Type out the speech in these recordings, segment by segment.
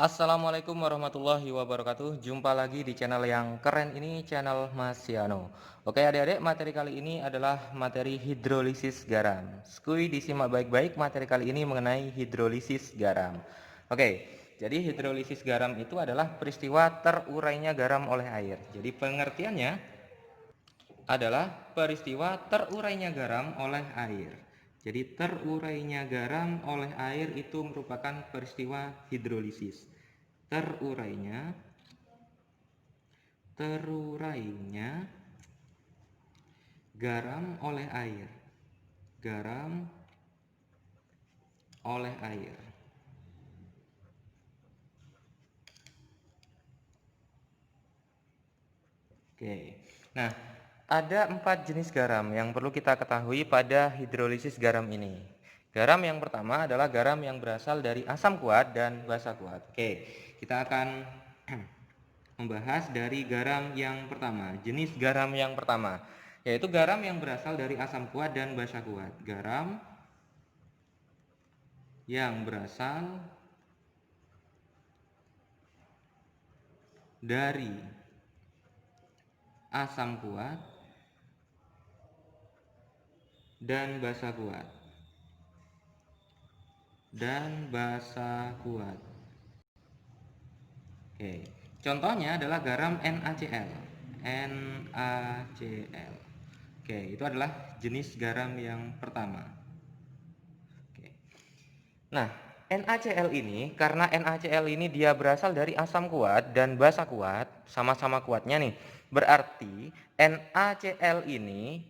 Assalamualaikum warahmatullahi wabarakatuh. Jumpa lagi di channel yang keren ini, channel Mas Yano. Oke adik-adik, materi kali ini adalah materi hidrolisis garam. Skui disimak baik-baik, materi kali ini mengenai hidrolisis garam. Oke, jadi hidrolisis garam itu adalah peristiwa terurainya garam oleh air. Jadi pengertiannya adalah peristiwa terurainya garam oleh air. Jadi terurainya garam oleh air itu merupakan peristiwa hidrolisis. Terurainya garam oleh air. Garam oleh air. Oke. Nah, ada 4 jenis garam yang perlu kita ketahui pada hidrolisis garam ini. Garam yang pertama adalah garam yang berasal dari asam kuat dan basa kuat. Oke, kita akan membahas dari garam yang pertama, jenis garam yang pertama, yaitu garam yang berasal dari asam kuat dan basa kuat. Garam yang berasal dari asam kuat dan basa kuat. Oke. Contohnya adalah garam NaCl. NaCl. Oke, itu adalah jenis garam yang pertama. Oke. Nah, NaCl ini, karena NaCl ini dia berasal dari asam kuat dan basa kuat, sama-sama kuatnya nih. Berarti NaCl ini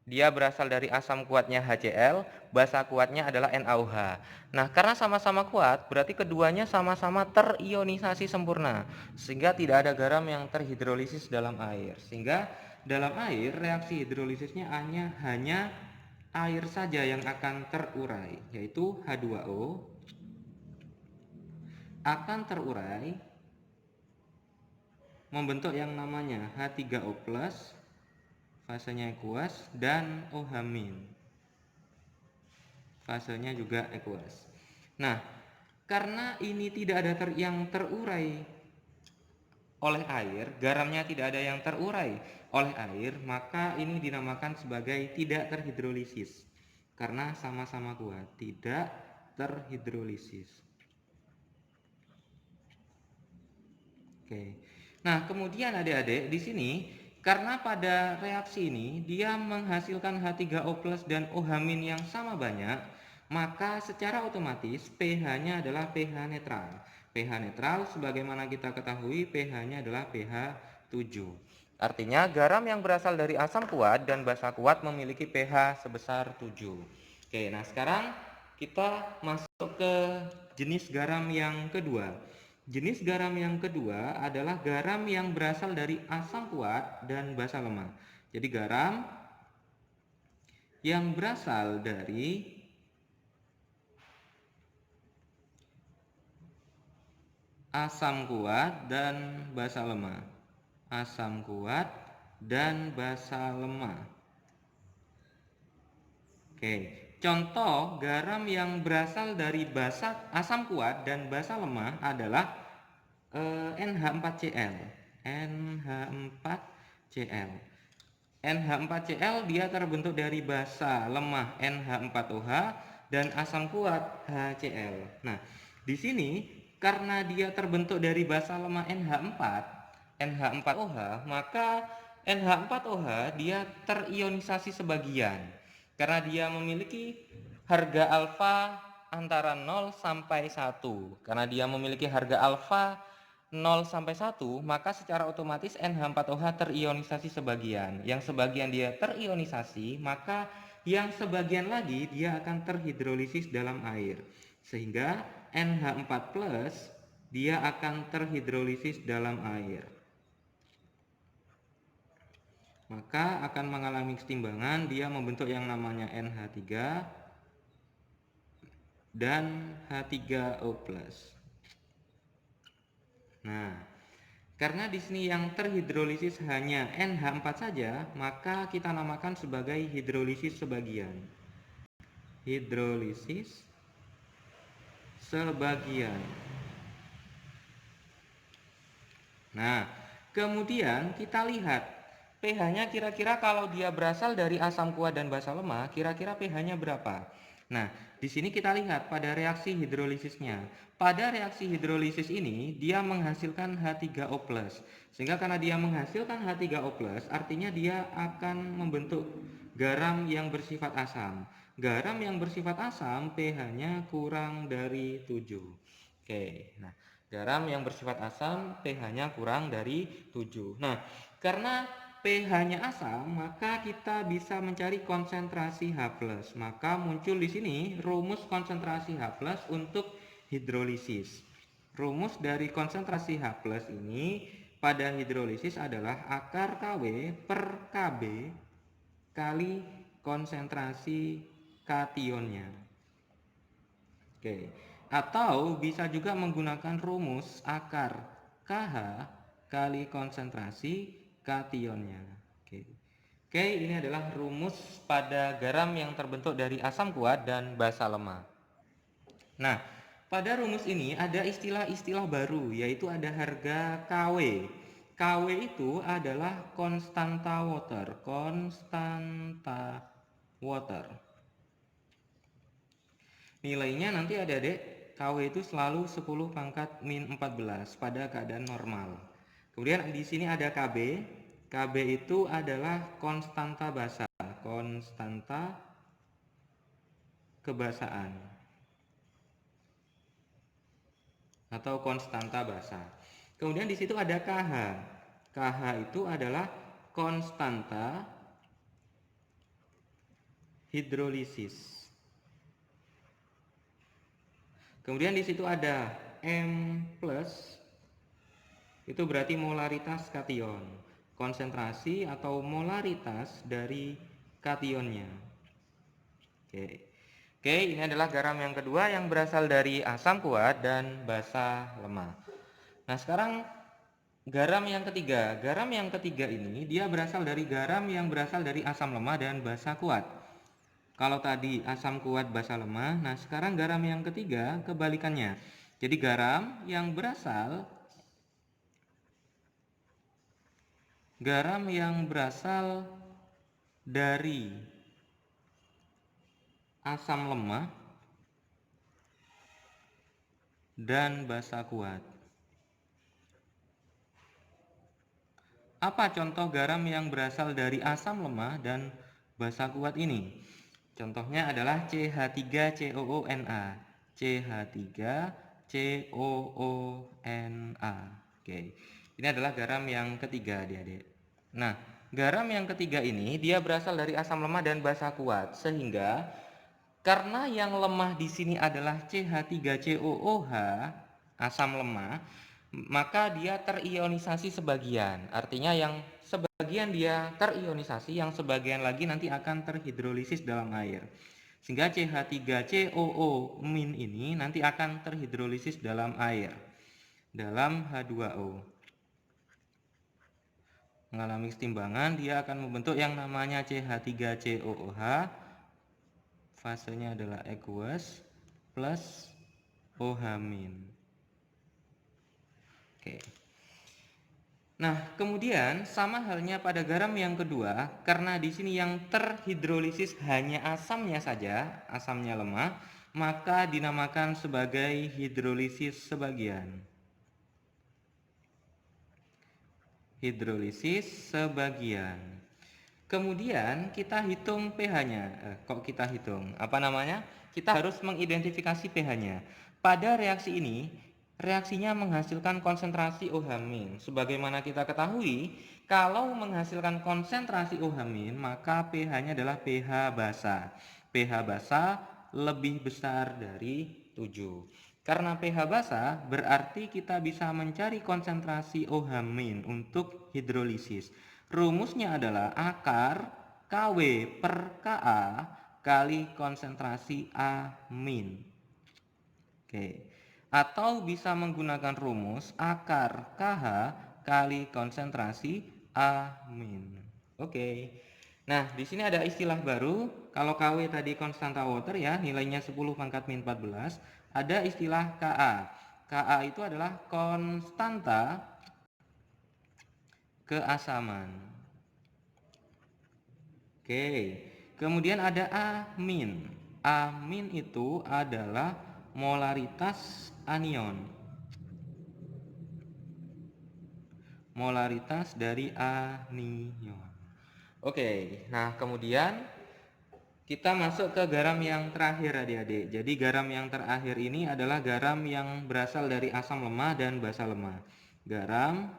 dia berasal dari asam kuatnya HCl, basa kuatnya adalah NaOH. Nah, karena sama-sama kuat, berarti keduanya sama-sama terionisasi sempurna, sehingga tidak ada garam yang terhidrolisis dalam air. Sehingga dalam air reaksi hidrolisisnya hanya air saja yang akan terurai, yaitu H2O akan terurai membentuk yang namanya H3O+, fasenya aqueous, dan OH-, fasenya juga aqueous. Nah, karena ini tidak ada yang terurai oleh air, garamnya tidak ada yang terurai oleh air, maka ini dinamakan sebagai tidak terhidrolisis. Karena sama-sama kuat, tidak terhidrolisis. Oke. Nah, kemudian adik-adik di sini karena pada reaksi ini dia menghasilkan H3O+ dan OH- yang sama banyak, maka secara otomatis pH-nya adalah pH netral. pH netral sebagaimana kita ketahui pH-nya adalah pH 7. Artinya garam yang berasal dari asam kuat dan basa kuat memiliki pH sebesar 7. Oke, nah sekarang kita masuk ke jenis garam yang kedua. Jenis garam yang kedua adalah garam yang berasal dari asam kuat dan basa lemah. Jadi garam yang berasal dari asam kuat dan basa lemah. Asam kuat dan basa lemah. Oke, contoh garam yang berasal dari asam kuat dan basa lemah adalah NH4Cl. NH4Cl. NH4Cl dia terbentuk dari basa lemah NH4OH dan asam kuat HCl. Nah, di sini karena dia terbentuk dari basa lemah NH4OH, maka NH4OH dia terionisasi sebagian karena dia memiliki harga alfa antara 0 sampai 1. Karena dia memiliki harga alfa 0 sampai 1, maka secara otomatis NH4OH terionisasi sebagian. Yang sebagian dia terionisasi, maka yang sebagian lagi dia akan terhidrolisis dalam air. Sehingga NH4+ dia akan terhidrolisis dalam air. Maka akan mengalami kesetimbangan, dia membentuk yang namanya NH3 dan H3O+. Nah, karena di sini yang terhidrolisis hanya NH4 saja, maka kita namakan sebagai hidrolisis sebagian. Hidrolisis sebagian. Nah, kemudian kita lihat pH-nya kira-kira kalau dia berasal dari asam kuat dan basa lemah, kira-kira pH-nya berapa? Nah, di sini kita lihat pada reaksi hidrolisisnya. Pada reaksi hidrolisis ini, dia menghasilkan H3O+. Sehingga karena dia menghasilkan H3O+, artinya dia akan membentuk garam yang bersifat asam. Garam yang bersifat asam, pH-nya kurang dari 7. Oke, nah garam yang bersifat asam pH-nya kurang dari 7. Nah, karena pH-nya asam, maka kita bisa mencari konsentrasi H+. Maka muncul di sini rumus konsentrasi H+ untuk hidrolisis. Rumus dari konsentrasi H+ ini pada hidrolisis adalah akar KW per KB kali konsentrasi kationnya. Oke. Atau bisa juga menggunakan rumus akar KH kali konsentrasi kationnya. Oke. Oke, ini adalah rumus pada garam yang terbentuk dari asam kuat dan basa lemah. Nah, pada rumus ini ada istilah-istilah baru, yaitu ada harga KW. KW itu adalah konstanta water, konstanta water. Nilainya nanti adik-adik KW itu selalu 10 pangkat min 14 pada keadaan normal. Kemudian di sini ada KB. KB itu adalah konstanta basa, konstanta kebasaan atau konstanta basa. Kemudian di situ ada KH. KH itu adalah konstanta hidrolisis. Kemudian di situ ada M+, itu berarti molaritas kation, konsentrasi atau molaritas dari kationnya. Oke, ini adalah garam yang kedua yang berasal dari asam kuat dan basa lemah. Nah, sekarang garam yang ketiga. Garam yang ketiga ini dia berasal dari garam yang berasal dari asam lemah dan basa kuat. Kalau tadi asam kuat basa lemah, nah sekarang garam yang ketiga kebalikannya. Jadi garam yang berasal dari asam lemah dan basa kuat. Apa contoh garam yang berasal dari asam lemah dan basa kuat ini? Contohnya adalah CH3COONA. CH3COONA. Oke. Ini adalah garam yang ketiga, Adik-adik. Nah, garam yang ketiga ini dia berasal dari asam lemah dan basa kuat, sehingga karena yang lemah di sini adalah CH3COOH, asam lemah, maka dia terionisasi sebagian. Artinya yang sebagian dia terionisasi, yang sebagian lagi nanti akan terhidrolisis dalam air. Sehingga CH3COO- ini nanti akan terhidrolisis dalam air, dalam H2O. Mengalami kesetimbangan, dia akan membentuk yang namanya CH3COOH. Fasenya adalah aqueous plus OH-. Oke. Nah, kemudian sama halnya pada garam yang kedua, karena di sini yang terhidrolisis hanya asamnya saja, asamnya lemah, maka dinamakan sebagai hidrolisis sebagian. Hidrolisis sebagian. Kemudian kita hitung pH-nya. Kok kita hitung? Apa namanya? Kita harus mengidentifikasi pH-nya. Pada reaksi ini, reaksinya menghasilkan konsentrasi OH-. Sebagaimana kita ketahui, kalau menghasilkan konsentrasi OH-, maka pH-nya adalah pH basa. pH basa lebih besar dari 7. Karena pH basa berarti kita bisa mencari konsentrasi OH- untuk hidrolisis. Rumusnya adalah akar KW per Ka kali konsentrasi A-. Oke. Atau bisa menggunakan rumus akar KH kali konsentrasi A-. Oke. Nah, di sini ada istilah baru. Kalau KW tadi konstanta water ya, nilainya 10 pangkat min 14, ada istilah Ka. Ka itu adalah konstanta keasaman. Oke, kemudian ada amin. Amin itu adalah molaritas anion. Molaritas dari anion. Oke, nah kemudian kita masuk ke garam yang terakhir adik-adik. Jadi garam yang terakhir ini adalah garam yang berasal dari asam lemah dan basa lemah. Garam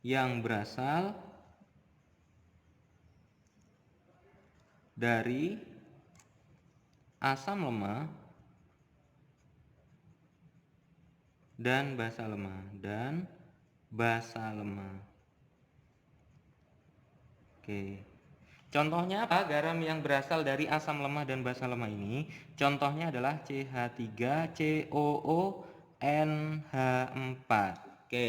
yang berasal dari asam lemah dan basa lemah Oke. Contohnya apa? Garam yang berasal dari asam lemah dan basa lemah ini, contohnya adalah CH3COONH4. Oke.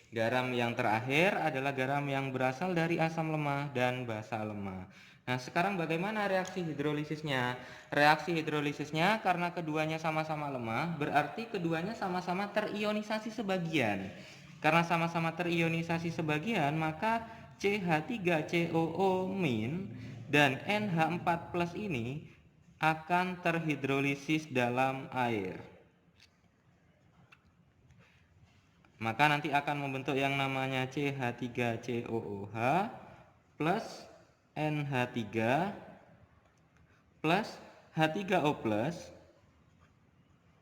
Garam yang terakhir adalah garam yang berasal dari asam lemah dan basa lemah. Nah, sekarang bagaimana reaksi hidrolisisnya? Reaksi hidrolisisnya karena keduanya sama-sama lemah, berarti keduanya sama-sama terionisasi sebagian. Karena sama-sama terionisasi sebagian, maka CH3COO- dan NH4+ ini akan terhidrolisis dalam air. Maka nanti akan membentuk yang namanya CH3COOH plus NH3 plus H3O plus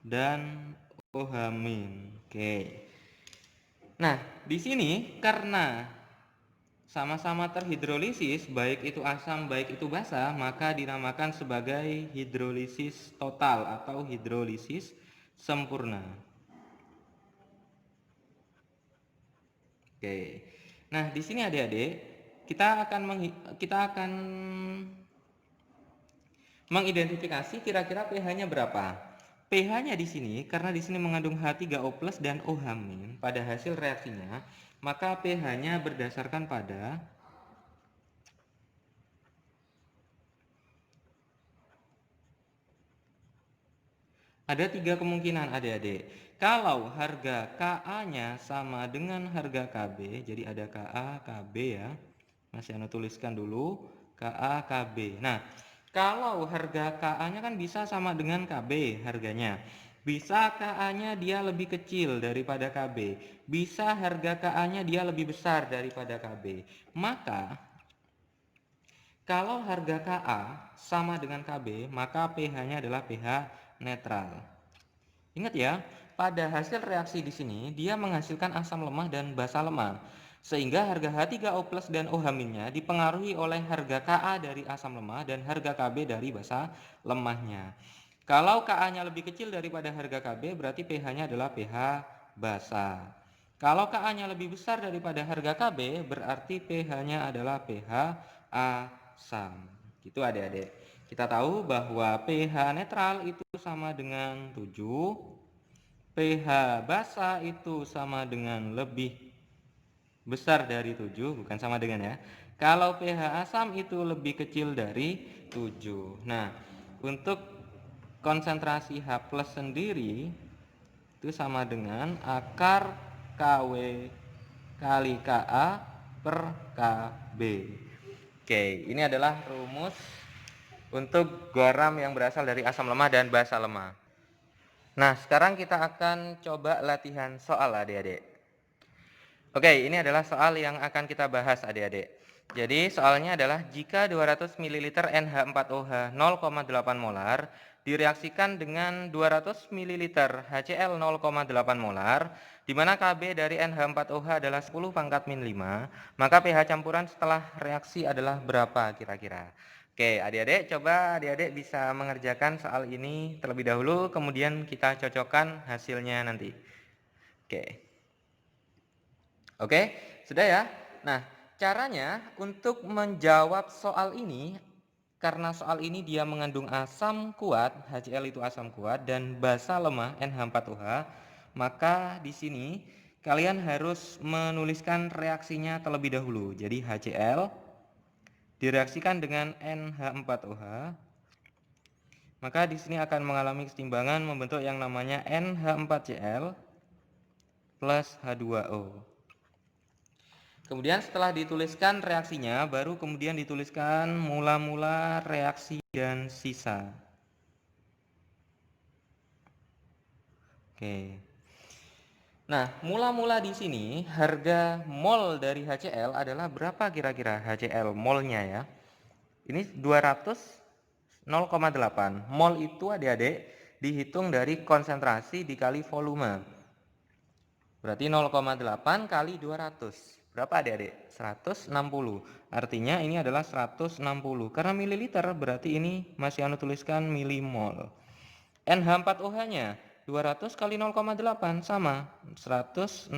dan OH-. Oke. Nah, di sini karena sama-sama terhidrolisis, baik itu asam, baik itu basa, maka dinamakan sebagai hidrolisis total atau hidrolisis sempurna. Oke. Nah, di sini adik-adik, kita akan mengidentifikasi kira-kira pH-nya berapa. pH-nya di sini karena di sini mengandung H3O+ dan OH- pada hasil reaksinya, maka pH-nya berdasarkan pada ada 3 kemungkinan adik-adik. Kalau harga Ka-nya sama dengan harga Kb, jadi ada Ka, Kb ya. Masih Anda tuliskan dulu Ka, Kb. Nah, kalau harga Ka-nya kan bisa sama dengan Kb harganya. Bisa Ka-nya dia lebih kecil daripada Kb. Bisa harga Ka-nya dia lebih besar daripada Kb. Maka kalau harga Ka sama dengan Kb, maka pH-nya adalah pH netral. Ingat ya, pada hasil reaksi di sini dia menghasilkan asam lemah dan basa lemah. Sehingga harga H3O+ dan OH- dipengaruhi oleh harga Ka dari asam lemah dan harga Kb dari basa lemahnya. Kalau Ka-nya lebih kecil daripada harga Kb, berarti pH-nya adalah pH basa. Kalau Ka-nya lebih besar daripada harga Kb, berarti pH-nya adalah pH asam. Gitu adik-adik. Kita tahu bahwa pH netral itu sama dengan 7, pH basa itu sama dengan lebih besar dari 7, bukan sama dengan ya. Kalau pH asam itu lebih kecil dari 7. Nah, untuk konsentrasi H+ sendiri itu sama dengan akar KW kali Ka per Kb. Oke, ini adalah rumus untuk garam yang berasal dari asam lemah dan basa lemah. Nah, sekarang kita akan coba latihan soal adik-adik. Oke, ini adalah soal yang akan kita bahas adik-adik. Jadi soalnya adalah jika 200 ml NH4OH 0,8 molar direaksikan dengan 200 ml HCl 0,8 molar, di mana Kb dari NH4OH adalah 10⁻⁵, maka pH campuran setelah reaksi adalah berapa kira-kira? Oke, adik-adik coba adik-adik bisa mengerjakan soal ini terlebih dahulu, kemudian kita cocokkan hasilnya nanti. Oke, sudah ya. Nah, caranya untuk menjawab soal ini, karena soal ini dia mengandung asam kuat, HCl itu asam kuat, dan basa lemah NH4OH, maka di sini kalian harus menuliskan reaksinya terlebih dahulu. Jadi HCl direaksikan dengan NH4OH, maka di sini akan mengalami keseimbangan membentuk yang namanya NH4Cl plus H2O. Kemudian setelah dituliskan reaksinya, baru kemudian dituliskan mula-mula reaksi dan sisa. Oke. Nah, mula-mula di sini harga mol dari HCl adalah berapa kira-kira HCl molnya ya? Ini 200 0,8. Mol itu adik-adik dihitung dari konsentrasi dikali volume. Berarti 0,8 kali 200. Berapa adik-adik? 160. Artinya ini adalah 160. Karena mililiter berarti ini masih anu tuliskan milimol. NH4OH-nya 200 kali 0,8 sama 160.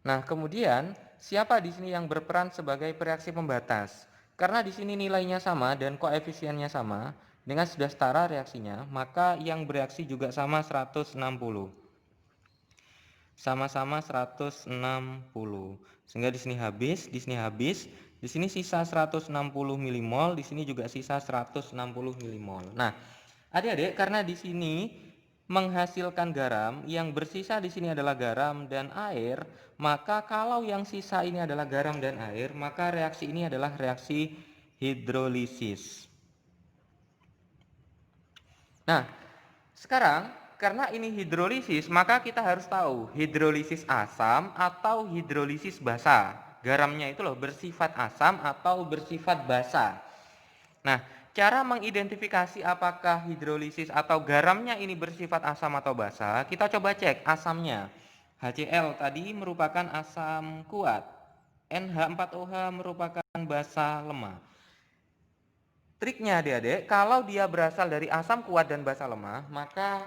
Nah, kemudian siapa di sini yang berperan sebagai pereaksi pembatas? Karena di sini nilainya sama dan koefisiennya sama, dengan sudah setara reaksinya, maka yang bereaksi juga sama 160. Sama-sama 160. Sehingga di sini habis, di sini habis, di sini sisa 160 milimol, di sini juga sisa 160 milimol. Nah, adik-adik, karena di sini menghasilkan garam, yang bersisa di sini adalah garam dan air, maka kalau yang sisa ini adalah garam dan air, maka reaksi ini adalah reaksi hidrolisis. Nah, sekarang karena ini hidrolisis, maka kita harus tahu hidrolisis asam atau hidrolisis basa. Garamnya itu loh bersifat asam atau bersifat basa. Nah, cara mengidentifikasi apakah hidrolisis atau garamnya ini bersifat asam atau basa, kita coba cek asamnya. HCl tadi merupakan asam kuat. NH4OH merupakan basa lemah. Triknya adik-adik, kalau dia berasal dari asam kuat dan basa lemah, maka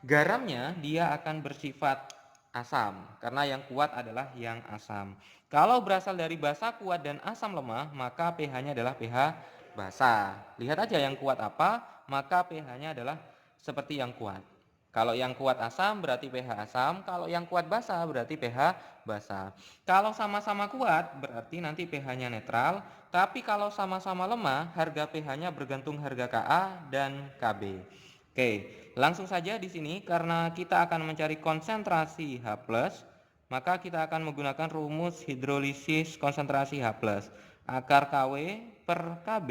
garamnya dia akan bersifat asam, karena yang kuat adalah yang asam. Kalau berasal dari basa kuat dan asam lemah, maka pH-nya adalah pH basa. Lihat aja yang kuat apa, maka pH-nya adalah seperti yang kuat. Kalau yang kuat asam berarti pH asam, kalau yang kuat basa berarti pH basa. Kalau sama-sama kuat berarti nanti pH-nya netral, tapi kalau sama-sama lemah harga pH-nya bergantung harga Ka dan Kb. Oke, langsung saja di sini karena kita akan mencari konsentrasi H+, maka kita akan menggunakan rumus hidrolisis konsentrasi H+. Akar Kw per Kb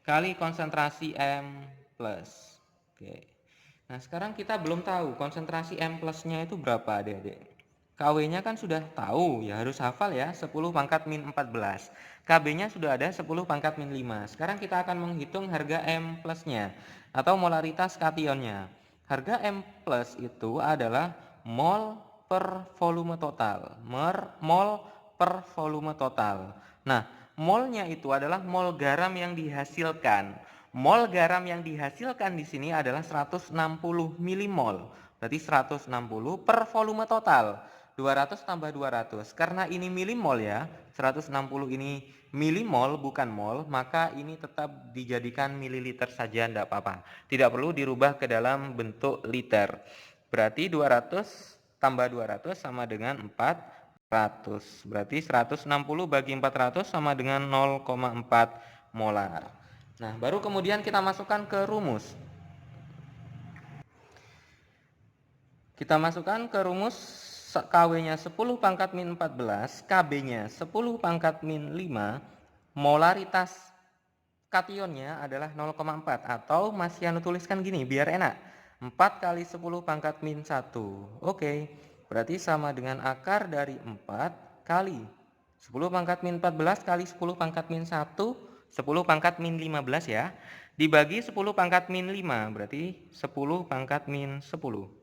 kali konsentrasi M+. Oke. Nah, sekarang kita belum tahu konsentrasi M plusnya itu berapa adik-adik. KW-nya kan sudah tahu, ya harus hafal ya, 10 pangkat min 14. KB-nya sudah ada 10 pangkat min 5. Sekarang kita akan menghitung harga M plusnya atau molaritas kationnya. Harga M plus itu adalah mol per volume total. Mol per volume total. Nah, molnya itu adalah mol garam yang dihasilkan. Mol garam yang dihasilkan di sini adalah 160 milimol. Berarti 160 per volume total. 200 tambah 200. Karena ini milimol ya, 160 ini milimol bukan mol, maka ini tetap dijadikan mililiter saja, tidak apa-apa. Tidak perlu dirubah ke dalam bentuk liter. Berarti 200 tambah 200 sama dengan 400. Berarti 160 bagi 400 sama dengan 0,4 molar. Nah, baru kemudian kita masukkan ke rumus. Kita masukkan ke rumus KW-nya 10 pangkat min 14, KB-nya 10 pangkat min 5, molaritas kationnya adalah 0,4 atau masih anu tuliskan gini biar enak. 4 kali 10 pangkat min 1. Oke, berarti sama dengan akar dari 4 kali 10 pangkat min 14 kali 10 pangkat min 1, 10 pangkat min 15 ya, dibagi 10 pangkat min 5, berarti 10 pangkat min 10.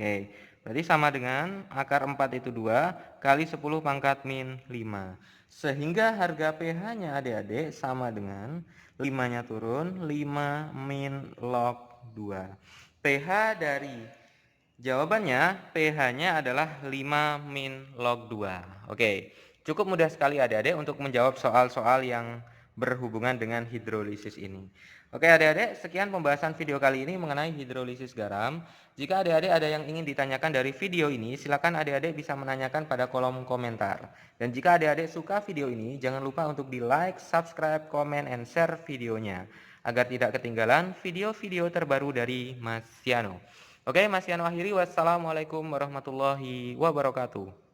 Oke, berarti sama dengan akar 4 itu 2 kali 10 pangkat min 5. Sehingga harga pH-nya adik-adik sama dengan 5-nya turun, 5 min log 2. pH dari jawabannya, pH-nya adalah 5 min log 2. Oke, cukup mudah sekali adik-adik untuk menjawab soal-soal yang berhubungan dengan hidrolisis ini. Oke adik-adik, sekian pembahasan video kali ini mengenai hidrolisis garam. Jika adik-adik ada yang ingin ditanyakan dari video ini, silakan adik-adik bisa menanyakan pada kolom komentar. Dan jika adik-adik suka video ini, jangan lupa untuk di like, subscribe, comment, and share videonya. Agar tidak ketinggalan video-video terbaru dari Mas Siano. Oke, Mas Yano akhiri. Wassalamualaikum warahmatullahi wabarakatuh.